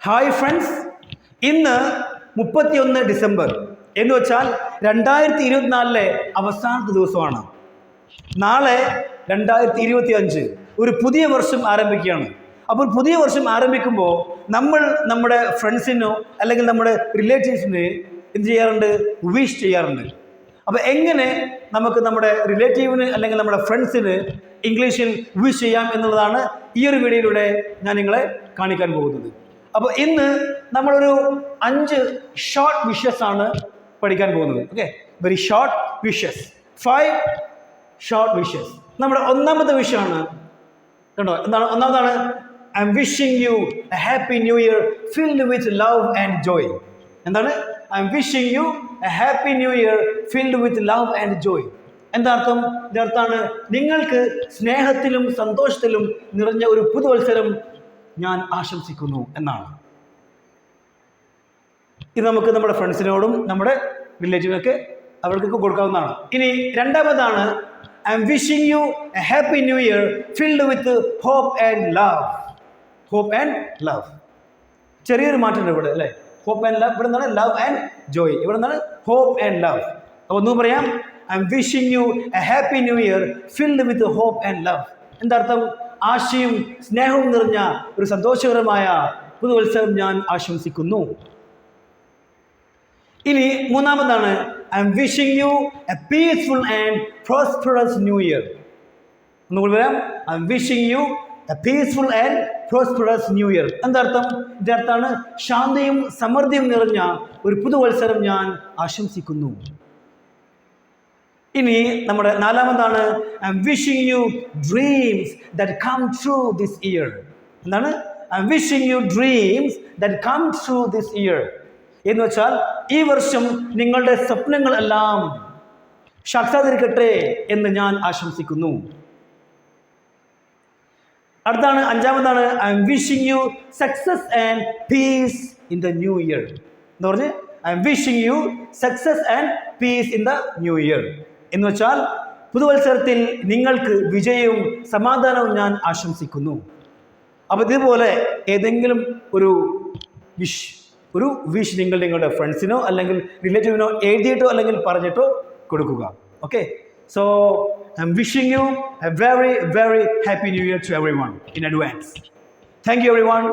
Hi friends, ഇന്ന് 31 December എന്ന് വെച്ചാൽ 2024 അവസാനത്തെ ദിവസമാണ്. നാളെ 2025 ഒരു പുതിയ വർഷം ആരംഭിക്കുകയാണ്. അപ്പോൾ പുതിയ വർഷം ആരംഭിക്കുമ്പോൾ നമ്മൾ നമ്മുടെ ഫ്രണ്ട്സിനോ അല്ലെങ്കിൽ നമ്മുടെ റിലേറ്റീവ്സിന് എന്ത് ചെയ്യാറുണ്ട്? വിഷ് ചെയ്യാറുണ്ട്. അപ്പോൾ എങ്ങനെ നമുക്ക് നമ്മുടെ റിലേറ്റീവിന് അല്ലെങ്കിൽ നമ്മുടെ ഫ്രണ്ട്സിന് ഇംഗ്ലീഷിൽ വിഷ് ചെയ്യാം എന്നുള്ളതാണ് ഈ ഒരു വീഡിയോയിലൂടെ ഞാൻ നിങ്ങളെ കാണിക്കാൻ പോകുന്നത്. അപ്പോൾ ഇന്ന് നമ്മളൊരു 5 ഷോർട്ട് വിഷസ് ആണ് പഠിക്കാൻ പോകുന്നത്. Okay, very short wishes, 5 short wishes. നമ്മുടെ ഒന്നാമത്തെ വിഷയാണ്, കണ്ടോ, എന്താണ്? ഒന്നാമതാണ് I am wishing you a happy new year filled with love and joy. എന്താണ്? I am wishing you a happy new year filled with love and joy. എന്താ അർത്ഥം? ഇതിന്റെ അർത്ഥമാണ് നിങ്ങൾക്ക് സ്നേഹത്തിലും സന്തോഷത്തിലും നിറഞ്ഞ ഒരു പുതുവത്സരം ഞാൻ ആശംസിക്കുന്നു എന്നാണ്. ഇത് നമുക്ക് നമ്മുടെ ഫ്രണ്ട്സിനോടും നമ്മുടെ റിലേറ്റീവിനൊക്കെ അവർക്കൊക്കെ കൊടുക്കാവുന്നതാണ്. ഇനി രണ്ടാമതാണ് I am wishing you a happy new year filled with hope and love. Hope and love, ചെറിയൊരു മാറ്റമുണ്ട് ഇവിടെ, അല്ലേ? ഹോപ്പ് ആൻഡ് ലവ്, ഇവിടെ നിന്നാണ് ലവ് ആൻഡ് ജോയ്, ഇവിടെ നിന്നാണ് ഹോപ്പ് ആൻഡ് ലവ്. അപ്പോൾ ഒന്നും പറയാം, I am wishing you a happy new year filled with hope and love. എന്താ അർത്ഥം? ആശയും സ്നേഹവും നിറഞ്ഞ ഒരു സന്തോഷകരമായ പുതുവത്സരം ഞാൻ ആശംസിക്കുന്നു. ഇനി മൂന്നാമതാണ് I am wishing you a peaceful and prosperous new year. ഒന്നുകൂടി പറയാം, I am wishing you a peaceful and prosperous new year. എന്താർത്ഥം? ഇതിന്റെ അർത്ഥമാണ് ശാന്തിയും സമൃദ്ധിയും നിറഞ്ഞ ഒരു പുതുവത്സരം ഞാൻ ആശംസിക്കുന്നു. ഇനി നമ്മുടെ നാലാമതാണ് I am wishing you dreams that come true this year. എന്താണ്? I am wishing you dreams that come true this year എന്ന് വെച്ചാൽ ഈ വർഷം നിങ്ങളുടെ സ്വപ്നങ്ങളെല്ലാം സാക്ഷാത്കരിക്കട്ടെ എന്ന് ഞാൻ ആശംസിക്കുന്നു. അടുത്താണ് അഞ്ചാമതാണ് I am wishing you success and peace in the new year. എന്ന് പറഞ്ഞ് I am wishing you success and peace in the new year എന്ന് വെച്ചാൽ പുതുവത്സരത്തിൽ നിങ്ങൾക്ക് വിജയവും സമാധാനവും ഞാൻ ആശംസിക്കുന്നു. അപ്പോൾ ഇതുപോലെ ഏതെങ്കിലും ഒരു വിഷ് നിങ്ങൾ നിങ്ങളുടെ ഫ്രണ്ട്സിനോ അല്ലെങ്കിൽ റിലേറ്റീവിനോ എഴുതിയിട്ടോ അല്ലെങ്കിൽ പറഞ്ഞിട്ടോ കൊടുക്കുക. Okay, so I am wishing you a very very happy new year to everyone in advance. Thank you every one.